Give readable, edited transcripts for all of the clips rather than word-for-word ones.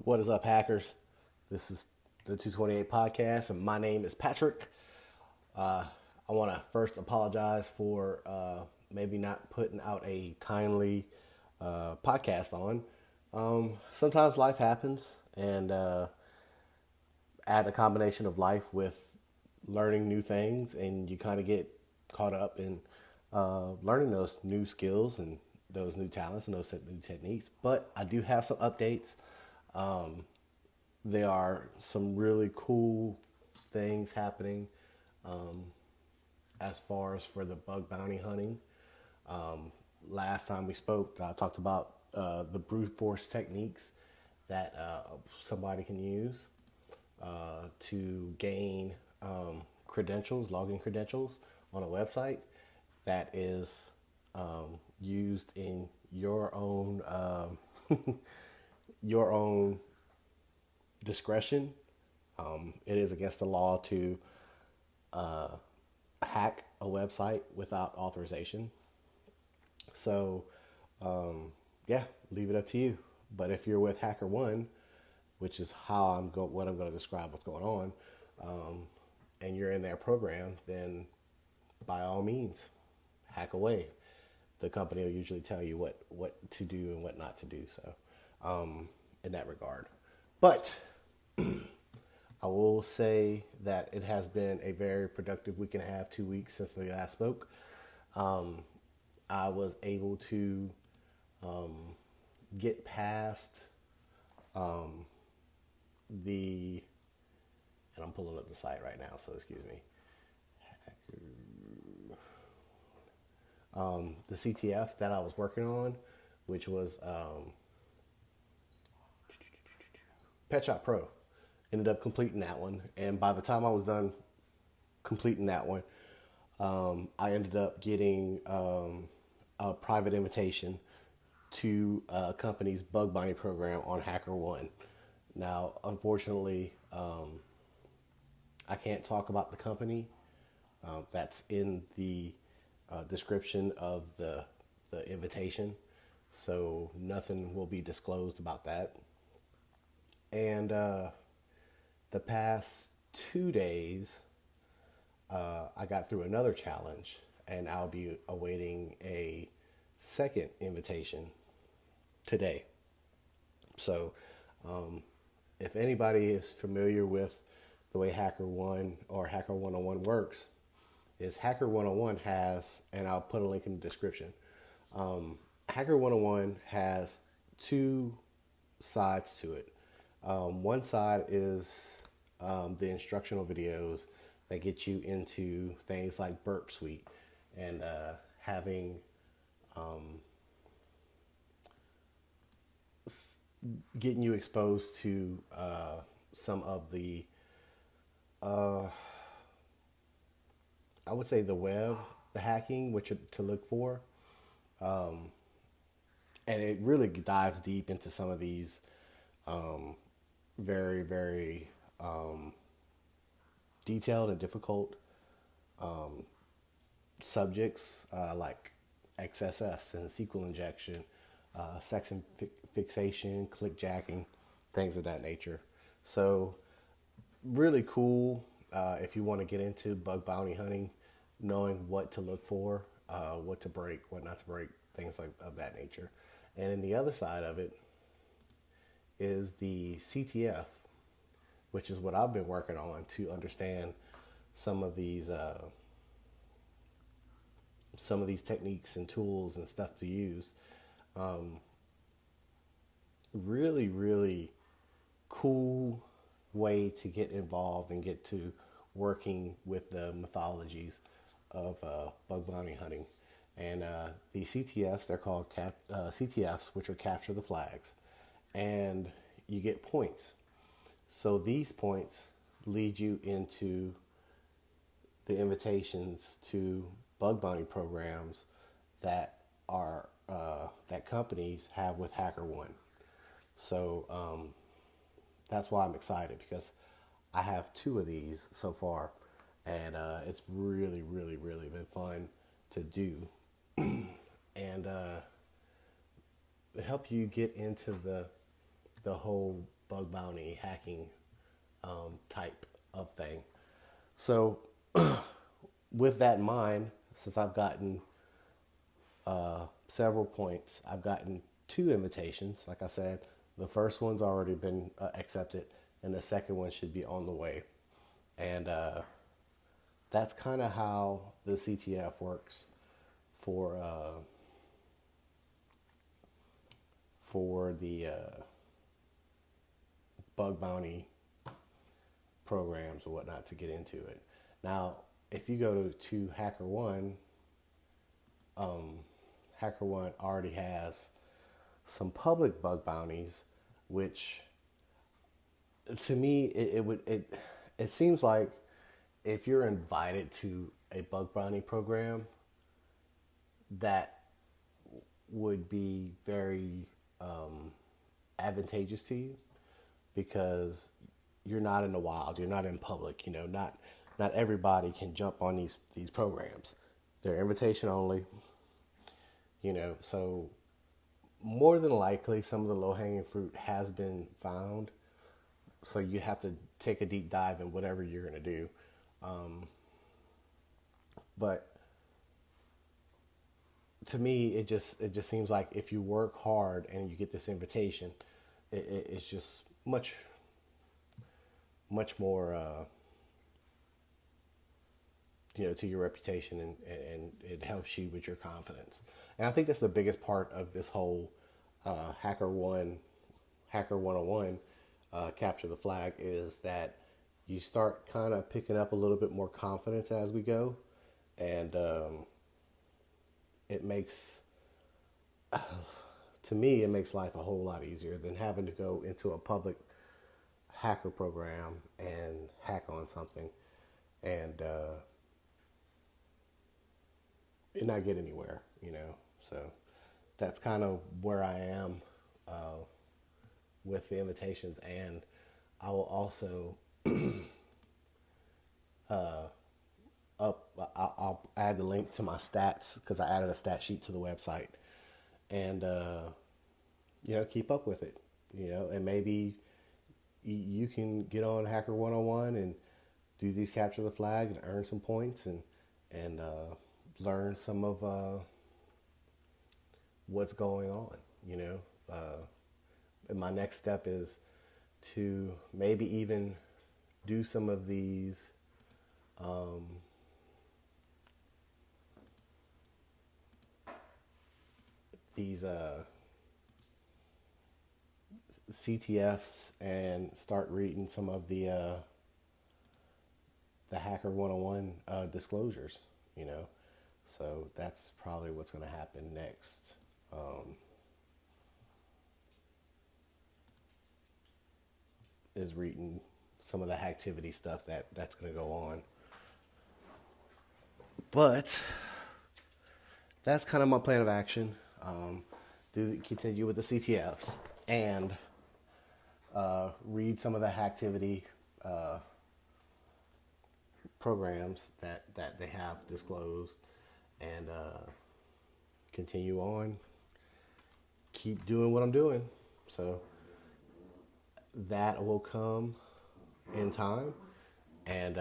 What is up, hackers? This is the 228 podcast, and my name is Patrick. I want to first apologize for maybe not putting out a timely podcast on. Sometimes life happens, and add a combination of life with learning new things, and you kind of get caught up in learning those new skills and those new talents and those new techniques. But I do have some updates. There are some really cool things happening as far as for the bug bounty hunting. Last time we spoke, I talked about the brute force techniques that somebody can use to gain credentials, login credentials on a website that is used in your own your own discretion. It is against the law to hack a website without authorization. So, yeah, leave it up to you. But if you're with HackerOne, which is how what I'm going to describe what's going on, and you're in their program, then by all means, hack away. The company will usually tell you what to do and what not to do. So, in that regard. But I will say that it has been a very productive week and a half, 2 weeks since we last spoke. I was able to get past the, and I'm pulling up the site right now, so excuse me. The CTF that I was working on, which was Pet Shop Pro. Ended up completing that one, and by the time I was done completing that one, I ended up getting a private invitation to a company's bug bounty program on HackerOne. Now, unfortunately, I can't talk about the company. That's in the description of the invitation, so nothing will be disclosed about that. And the past 2 days, I got through another challenge, and I'll be awaiting a second invitation today. So, if anybody is familiar with the way HackerOne or Hacker 101 works, is Hacker 101 has, and I'll put a link in the description. Hacker 101 has two sides to it. One side is the instructional videos that get you into things like Burp Suite and having getting you exposed to some of the I would say the web, the hacking, which to look for, and it really dives deep into some of these very, very detailed and difficult subjects like XSS and SQL injection, section fixation, clickjacking, things of that nature. So really cool if you want to get into bug bounty hunting, knowing what to look for, what to break, what not to break, things like of that nature. And then the other side of it is the CTF, which is what I've been working on to understand some of these techniques and tools and stuff to use. Really, really cool way to get involved and get to working with the methodologies of bug bounty hunting. And the CTFs, they're called CTFs, which are capture the flags. And you get points. So these points lead you into the invitations to bug bounty programs that are that companies have with HackerOne. So that's why I'm excited, because I have 2 of these so far, and it's really, really, really been fun to do, and help you get into the whole bug bounty hacking type of thing. So with that in mind, since I've gotten several points, I've gotten 2 invitations. Like I said, the first one's already been accepted, and the second one should be on the way. And that's kind of how the CTF works for the bug bounty programs or whatnot to get into it. Now, if you go to HackerOne, HackerOne already has some public bug bounties, which to me it seems like if you're invited to a bug bounty program, that would be very advantageous to you, because you're not in the wild, you're not in public. Not everybody can jump on these programs. They're invitation only. So more than likely some of the low-hanging fruit has been found. So you have to take a deep dive in whatever you're going to do. But to me, it just seems like if you work hard and you get this invitation, it's just much more, to your reputation, and it helps you with your confidence. And I think that's the biggest part of this whole Hacker 101 capture the flag, is that you start kind of picking up a little bit more confidence as we go, and it makes, to me, it makes life a whole lot easier than having to go into a public hacker program and hack on something and not get anywhere, So that's kind of where I am with the invitations, and I will also I'll add the link to my stats, because I added a stat sheet to the website, and keep up with it, and maybe you can get on Hacker 101 and do these capture the flag and earn some points and learn some of what's going on, and my next step is to maybe even do some of these CTFs and start reading some of the Hacker 101 disclosures, So that's probably what's going to happen next. Is reading some of the hacktivity stuff that's going to go on. But that's kind of my plan of action. Continue with the CTFs and read some of the hacktivity programs that they have disclosed, and continue on. Keep doing what I'm doing. So that will come in time, and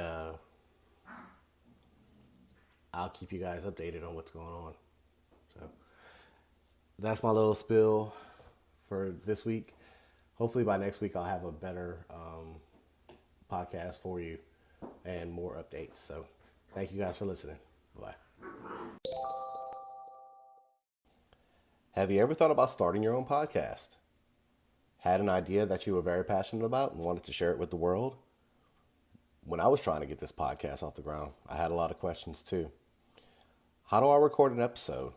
I'll keep you guys updated on what's going on. So that's my little spill for this week. Hopefully by next week I'll have a better podcast for you and more updates. So thank you guys for listening. Bye. Have you ever thought about starting your own podcast? Had an idea that you were very passionate about and wanted to share it with the world? When I was trying to get this podcast off the ground, I had a lot of questions too. How do I record an episode?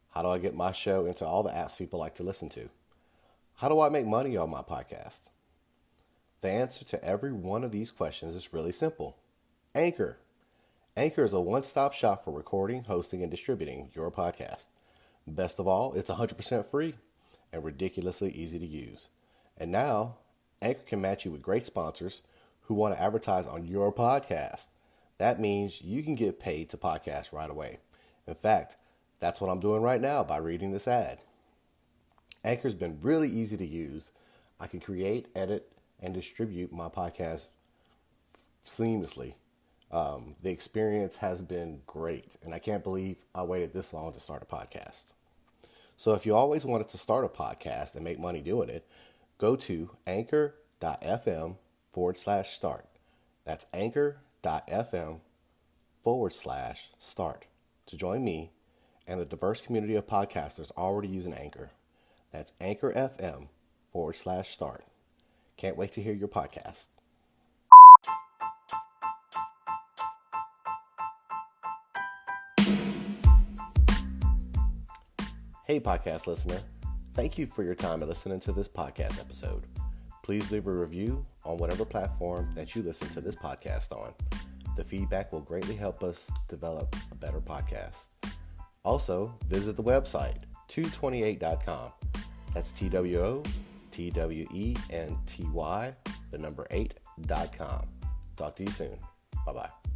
How do I get my show into all the apps people like to listen to? How do I make money on my podcast? The answer to every one of these questions is really simple. Anchor. Anchor is a one-stop shop for recording, hosting, and distributing your podcast. Best of all, it's 100% free and ridiculously easy to use. And now, Anchor can match you with great sponsors who want to advertise on your podcast. That means you can get paid to podcast right away. In fact, that's what I'm doing right now by reading this ad. Anchor's been really easy to use. I can create, edit, and distribute my podcast seamlessly. The experience has been great, and I can't believe I waited this long to start a podcast. So if you always wanted to start a podcast and make money doing it, go to anchor.fm/start. That's anchor.fm/start to join me and the diverse community of podcasters already using Anchor. That's anchor.fm/start. Can't wait to hear your podcast. Hey, podcast listener. Thank you for your time and listening to this podcast episode. Please leave a review on whatever platform that you listen to this podcast on. The feedback will greatly help us develop a better podcast. Also, visit the website, 228.com. That's TWOTWENTY, the number 8.com. Talk to you soon. Bye-bye.